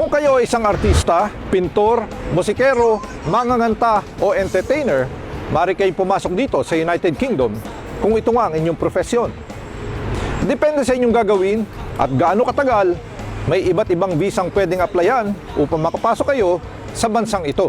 Kung kayo ay isang artista, pintor, musikero, manganganta o entertainer, maaari kayong pumasok dito sa United Kingdom kung ito nga ang inyong profesyon. Depende sa inyong gagawin at gaano katagal, may iba't ibang visang pwedeng applyan upang makapasok kayo sa bansang ito.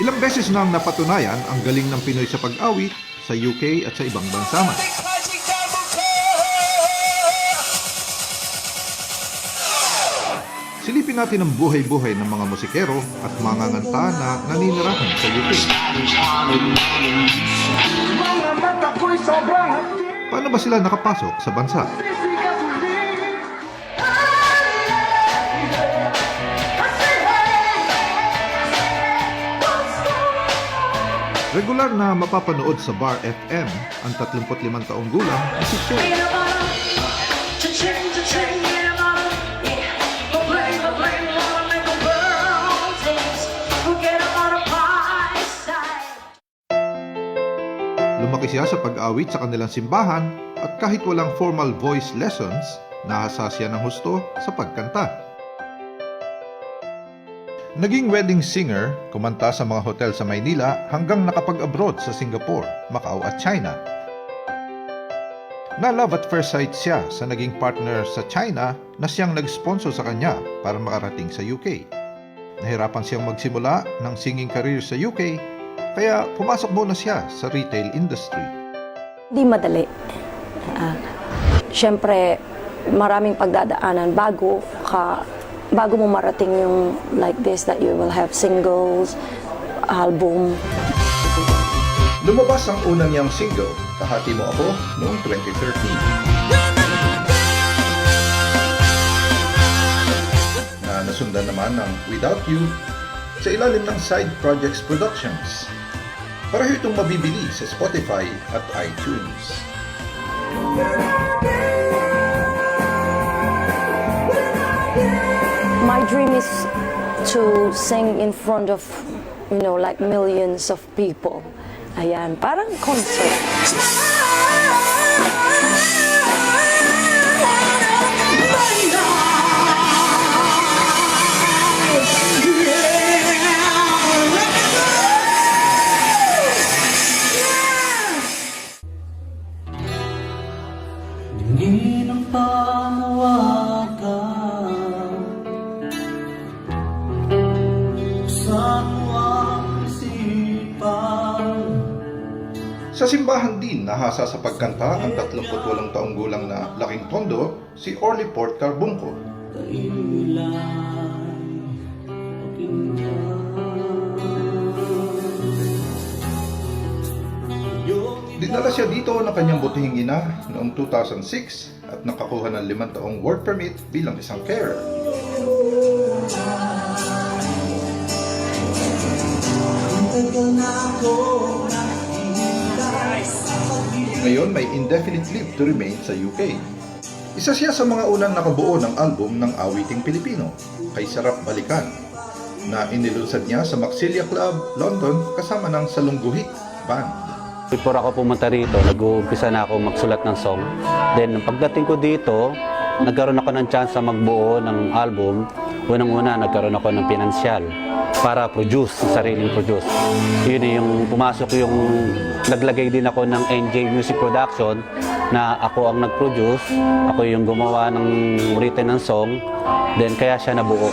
Ilang beses nang napatunayan ang galing ng Pinoy sa pag-awit sa UK at sa ibang bansa man. Silipin natin ang buhay-buhay ng mga musikero at mga nganta na naninirahan sa UK. Paano ba sila nakapasok sa bansa? Regular na mapapanood sa Bar FM ang 35 taong gulang na si Cher. Lumaki siya sa pag-awit sa kanilang simbahan at kahit walang formal voice lessons, nahasa siya ng husto sa pagkanta. Naging wedding singer, kumanta sa mga hotel sa Maynila hanggang nakapag-abroad sa Singapore, Macau at China. Na-love at first sight siya sa naging partner sa China na siyang nag-sponsor sa kanya para makarating sa UK. Nahirapan siyang magsimula ng singing career sa UK, kaya pumasok muna siya sa retail industry. Di madali. Siyempre, maraming pagdadaanan bago mo marating yung like this, that you will have singles, album. Lumabas ang unang niyang single, Kahati Mo Ako, noong 2013. Na nasundan naman ng Without You sa ilalim ng Side Projects Productions. Pareho itong mabibili sa Spotify at iTunes. My dream is to sing in front of, like millions of people. Ayan, parang concert. Dingin ang panawagan Sa simbahan din nahasa sa pagkanta ang 38 taong gulang na laking tondo si Orly Port Carbunco. Dinala siya dito ng kanyang butihing ina noong 2006 at nakakuha ng 5 taong work permit bilang isang carer. Ngayon may indefinite leave to remain sa UK. Isa siya sa mga unang nakabuo ng album ng awiting Pilipino, Kay Sarap Balikan, na inilunsad niya sa Maxilia Club, London kasama ng Salungguhit Band. Before ako pumunta rito, nag-uumpisa na ako magsulat ng song. Then pagdating ko dito, nagkaroon ako ng chance na magbuo ng album. Unang-una, nagkaroon ako ng pinansyal para produce, sariling produce. Yun yung pumasok yung naglagay din ako ng NJ Music Production na ako ang nag-produce, ako yung gumawa ng written ng song, then kaya siya nabuo.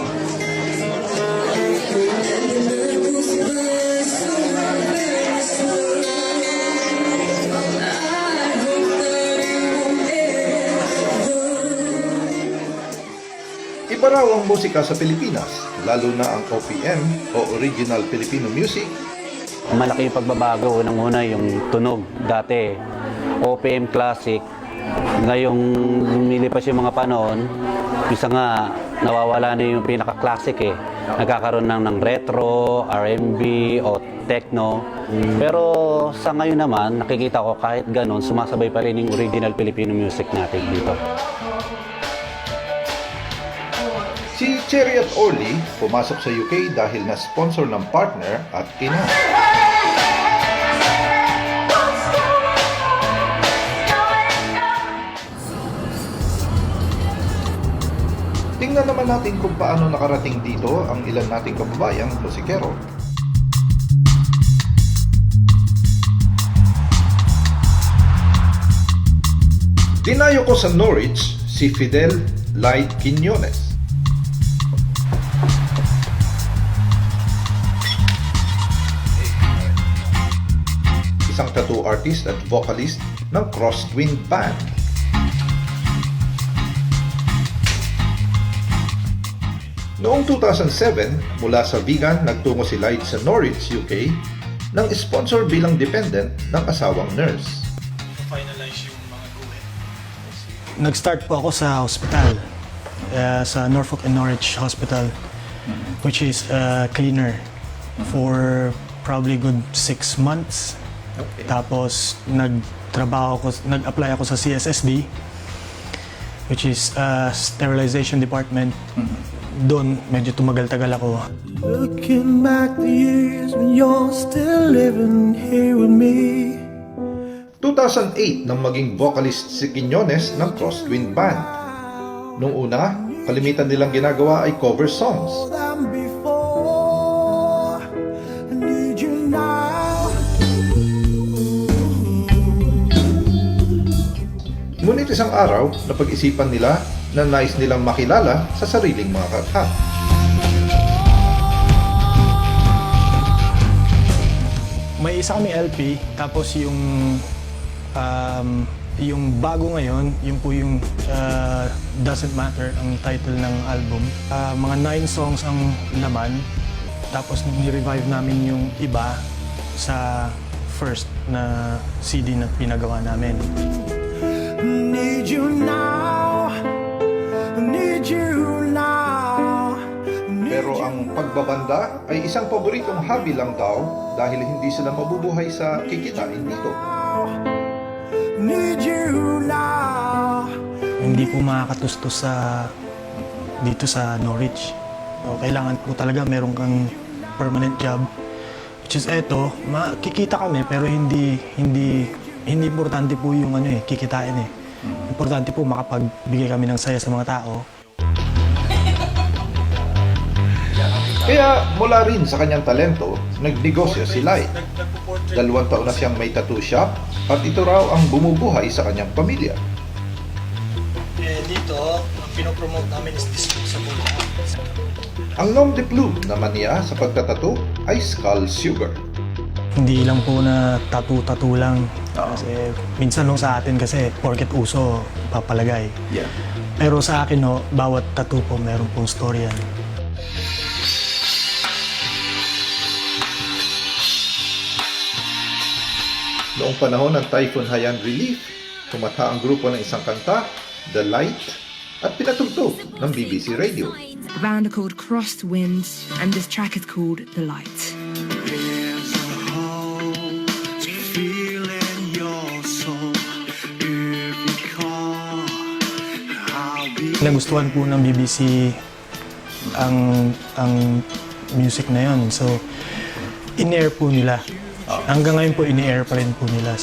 Iba raw ang musika sa Pilipinas, lalo na ang OPM o Original Filipino Music. Malaki yung pagbabago. Unang-una yung tunog. Dati, OPM Classic. Ngayong lumilipas yung mga panahon, isa nga nawawala na yung pinaka-classic eh. Nagkakaroon ng retro, R&B o techno. Pero sa ngayon naman, nakikita ko kahit ganon, sumasabay pa rin yung original Filipino music natin dito. Si Cherry at Orly pumasok sa UK dahil na sponsor ng partner at ina. Tingnan naman natin kung paano nakarating dito ang ilan nating kababayang musikero. Dinayo ko sa Norwich si Fidel Light Quiñones. Isang tattoo artist at vocalist ng Crosswind Band. Noong 2007, mula sa vegan, nagtungo si Light sa Norwich, UK, nang sponsor bilang dependent ng asawang nurse. Nag-start po ako sa hospital, sa Norfolk and Norwich Hospital, which is cleaner for probably good 6 months. Okay. Tapos nag-apply ako sa CSSD, which is sterilization department. Doon medyo tumagal-tagal ako. Looking back the years when you're still living here with me. 2008 nang maging vocalist si Quiñones ng Crosswind Band. Noong una, kalimitan nilang ginagawa ay cover songs. More than before. I need you now. Ngunit isang araw, napag-isipan nila na nais nilang makilala sa sariling mga kanta. May isa kaming LP, tapos yung bago ngayon, yung po yung Doesn't Matter, ang title ng album. Mga 9 songs ang laman, tapos ni-revive namin yung iba sa first na CD na pinagawa namin. Need you now. Need you now. Pero ang pagbabanda ay isang paboritong hobby lang daw dahil hindi sila mabubuhay sa kikitain dito. Need you now. Hindi po makakatustos dito sa Norwich. So, kailangan po talaga meron kang permanent job. Which is eto, makikita kami pero hindi importante po yung kikitain eh. Importante po makapagbigay kami ng saya sa mga tao. Kaya mula rin sa kanyang talento, nagnegosyo si Light. 2 taon na siyang may tattoo shop at ito raw ang bumubuhay sa kanyang pamilya. Dito, ang pinopromote namin is disposable. Ang nom de plume naman niya sa pagtatattoo ay Skull Sugar. Hindi lang po na tattoo lang. Kasi minsan nung sa atin kasi porket uso, papalagay. Yeah. Pero sa akin bawat tattoo po meron pong story yan. Noong panahon ng Typhoon Haiyan Relief, tumata ang grupo ng isang kanta, The Light, at pinatugtog ng BBC Radio. The band are called Crossed Winds, and this track is called The Light. There's a hole to feel in your soul. If you call, I'll be. Nagustuhan po ng BBC ang music na yon. So, in-air po nila. Hanggang ngayon po in-air pa rin po nila.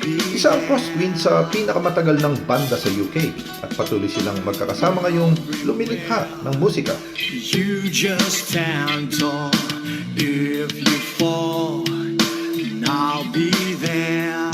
Isa ang Crosswind sa pinakamatagal ng banda sa UK at patuloy silang magkakasama ngayong lumilikha ng musika. You just stand tall. If you fall, I'll be there.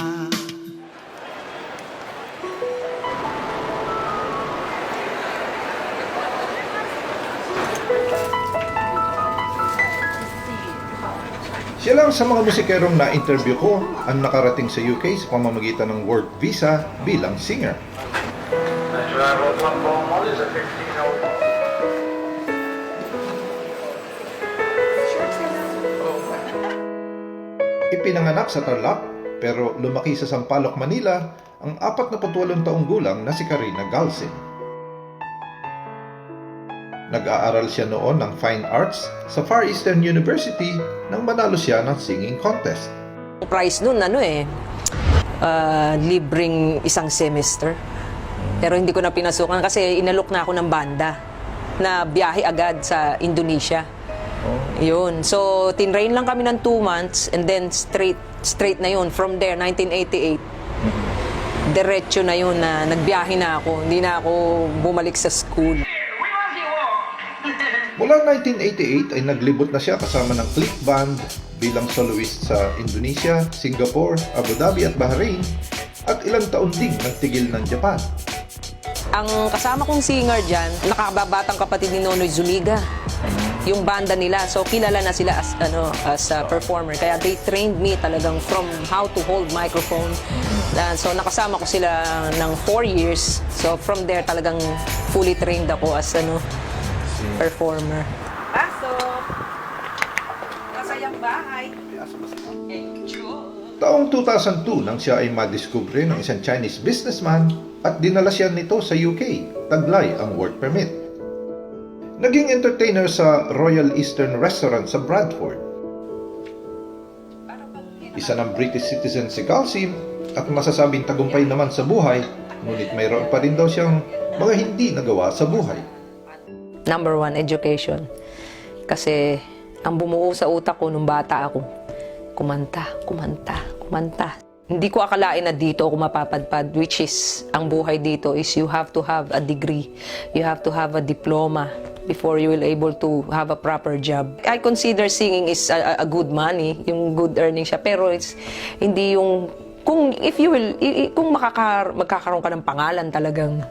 Siya lang sa mga musikerong na-interview ko ang nakarating sa UK sa pamamagitan ng work visa bilang singer. Ipinanganak sa Tarlac pero lumaki sa Sampaloc, Manila ang 48 taong gulang na si Karina Galsin. Nag-aaral siya noon ng Fine Arts sa Far Eastern University nang manalo siya ng singing contest. Price nun, libreng isang semester. Pero hindi ko na pinasukan kasi inalok na ako ng banda na biyahe agad sa Indonesia. Yun. So, tinrain lang kami ng 2 months and then straight na yun. From there, 1988, diretso na yun na nagbiyahe na ako. Hindi na ako bumalik sa school. Mula 1988 ay naglibot na siya kasama ng Click Band bilang soloist sa Indonesia, Singapore, Abu Dhabi at Bahrain at ilang taon ding nagtigil ng Japan. Ang kasama kong singer dyan, nakababatang kapatid ni Nonoy Zuniga. Yung banda nila, so kilala na sila as a performer. Kaya they trained me talagang from how to hold microphone. So nakasama ko sila ng 4 years. So from there talagang fully trained ako as performer. Pasok! Masayang bahay. Taong 2002 nang siya ay madiskubre ng isang Chinese businessman at dinala siya nito sa UK, taglay ang work permit. Naging entertainer sa Royal Eastern Restaurant sa Bradford. Isa ng British citizen si Galsim at masasabing tagumpay naman sa buhay, ngunit mayroon pa rin daw siyang mga hindi nagawa sa buhay. Number 1, education. Kasi ang bumuo sa utak ko nung bata ako, kumanta. Hindi ko akalain na dito ako mapapadpad, which is, ang buhay dito is you have to have a degree. You have to have a diploma before you will able to have a proper job. I consider singing is a good money, yung good earning siya, pero it's hindi yung kung magkakaroon ka ng pangalan talagang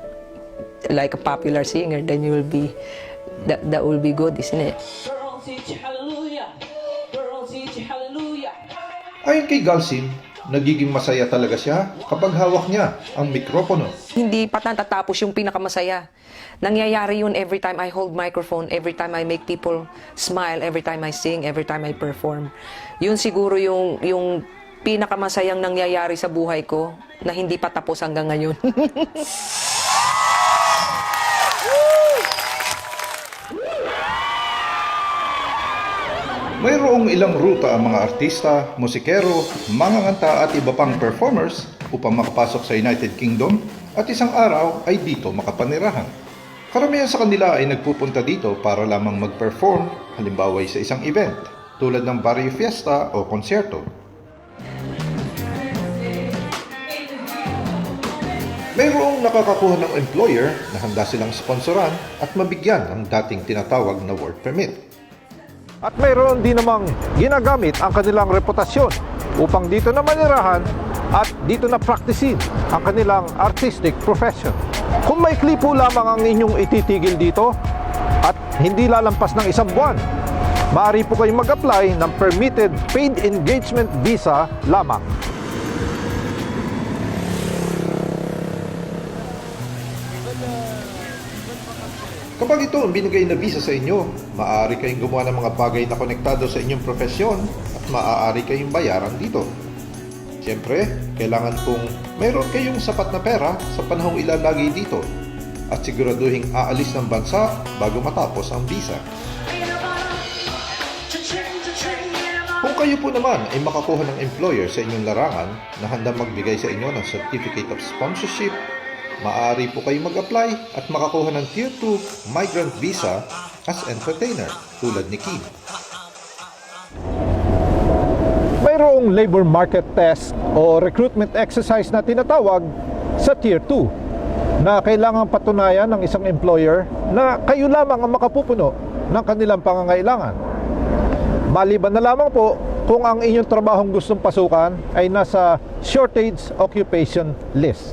like a popular singer, then you will be that will be good, isn't it? Girls teach hallelujah. Girls teach hallelujah. Ayon kay Galsim, nagiging masaya talaga siya kapag hawak niya ang mikropono. Hindi pa natatapos yung pinakamasaya. Nangyayari yun every time I hold microphone, every time I make people smile, every time I sing, every time I perform. Yun siguro yung pinakamasayang nangyayari sa buhay ko na hindi pa tapos hanggang ngayon. Mayroong ilang ruta ang mga artista, musikero, manganganta at iba pang performers upang makapasok sa United Kingdom at isang araw ay dito makapanirahan. Karamihan sa kanila ay nagpupunta dito para lamang mag-perform, halimbawa sa isang event, tulad ng Barrio Fiesta o konsyerto. Mayroong nakakakuha ng employer na handa silang sponsoran at mabigyan ng dating tinatawag na work permit. At mayroon din namang ginagamit ang kanilang reputasyon upang dito na manirahan at dito na praktisin ang kanilang artistic profession. Kung may klipo lamang ang inyong ititigil dito at hindi lalampas ng 1 buwan, maaari po kayong mag-apply ng permitted paid engagement visa lamang. Kapag ito ang binigay na visa sa inyo, maaari kayong gumawa ng mga bagay na konektado sa inyong profesyon at maaari kayong bayaran dito. Siyempre, kailangan pong mayroon kayong sapat na pera sa panahong ilalagay dito at siguraduhin aalis ng bansa bago matapos ang visa. Kung kayo po naman ay makakuha ng employer sa inyong larangan na handang magbigay sa inyo ng Certificate of Sponsorship, maaari po kayo mag-apply at makakuha ng Tier 2 Migrant Visa as entertainer tulad ni Kim. Mayroong labor market test o recruitment exercise na tinatawag sa Tier 2 na kailangan patunayan ng isang employer na kayo lamang ang makapupuno ng kanilang pangangailangan. Maliban na lamang po kung ang inyong trabahong gustong pasukan ay nasa shortage occupation list.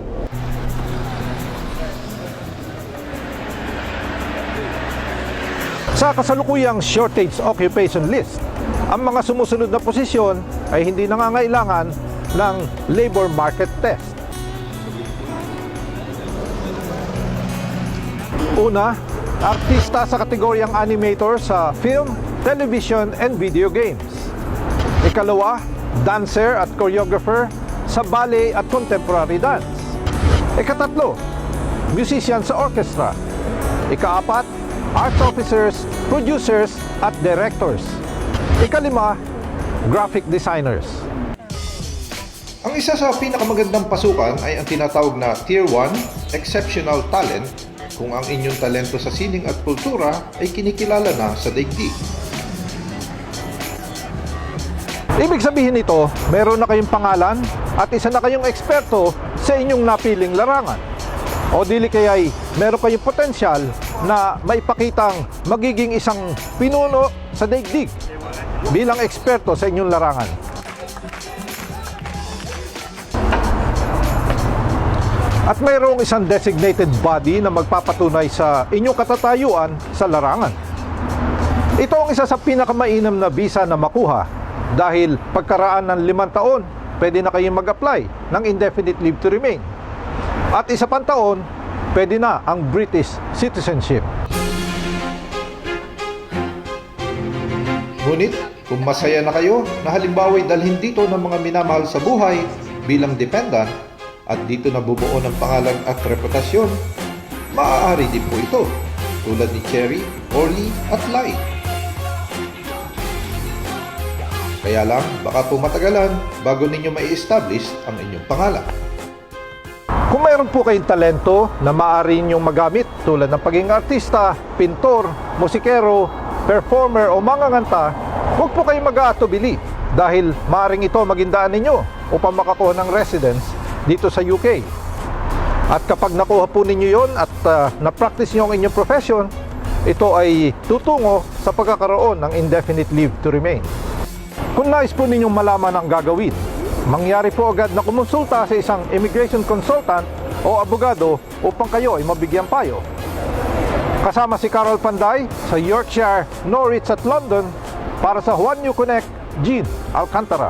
Sa kasalukuyang shortage occupation list, ang mga sumusunod na posisyon ay hindi nangangailangan ng labor market test. Una, artista sa kategoryang animator sa film, television, and video games. Ikalawa, dancer at choreographer sa ballet at contemporary dance. Ikatatlo, musician sa orchestra. Ikaapat, arts officers, producers, at directors. Ikalima, graphic designers. Ang isa sa pinakamagandang pasukan ay ang tinatawag na Tier 1 Exceptional Talent, kung ang inyong talento sa sining at kultura ay kinikilala na sa daigdig. Ibig sabihin nito, meron na kayong pangalan at isa na kayong eksperto sa inyong napiling larangan. O dili kaya'y meron kayong potensyal na maipakitang magiging isang pinuno sa daigdig bilang eksperto sa inyong larangan. At mayroong isang designated body na magpapatunay sa inyong katatayuan sa larangan. Ito ang isa sa pinakamainam na visa na makuha dahil pagkaraan ng 5 taon, pwede na kayong mag-apply ng indefinite leave to remain. At isa pang taon, pwede na ang British citizenship. Ngunit, kung masaya na kayo na halimbawa'y dalhin dito ng mga minamahal sa buhay bilang dependent at dito nabubuo ng pangalan at reputasyon, maaari din po ito, tulad ni Cherry, Orly at Lai. Kaya lang, baka po matagalan bago ninyo mai-establish ang inyong pangalan. Kung mayroon po kayong talento na maaari ninyong magamit tulad ng pagiging artista, pintor, musikero, performer o manganganta, huwag po kayong mag-aatubili dahil maaaring ito maging daan ninyo upang makakuha ng residence dito sa UK. At kapag nakuha po ninyo yon at na-practice nyo ang inyong profession, ito ay tutungo sa pagkakaroon ng indefinite leave to remain. Kung nais po ninyong malaman ang gagawin, mangyari po agad na kumonsulta sa isang immigration consultant o abogado upang kayo ay mabigyan payo. Kasama si Carol Panday sa Yorkshire, Norwich at London para sa One You Connect, Jean Alcantara.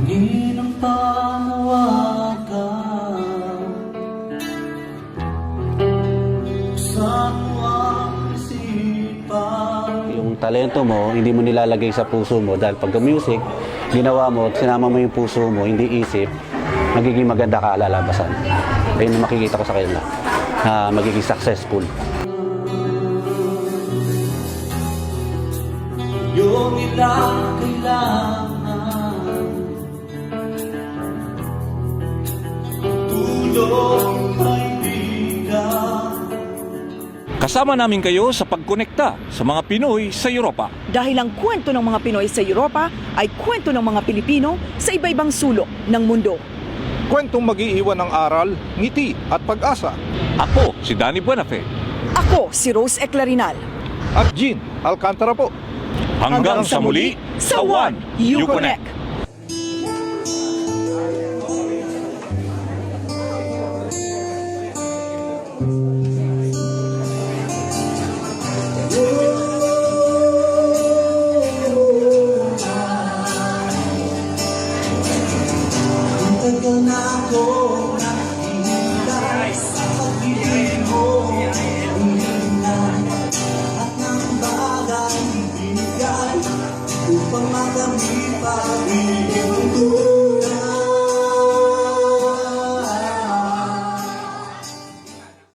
Ng panawagan sa tuwang isipan. Yung talento mo, hindi mo nilalagay sa puso mo dahil pag music, ginawa mo, sinama mo yung puso mo, hindi isip, magiging maganda ka lalabasan. Ayun yung makikita ko sa kanila na magiging successful. Yung ilang kailangan tulong kaibigan. Kasama namin kayo sa pagkonekta sa mga Pinoy sa Europa. Dahil ang kwento ng mga Pinoy sa Europa ay kwento ng mga Pilipino sa iba-ibang sulok ng mundo. Kwentong mag-iiwan ng aral, ngiti at pag-asa. Ako si Danny Buenafe. Ako si Rose Eclarinal. At Jean Alcantara po. Hanggang sa muli sa One You Connect.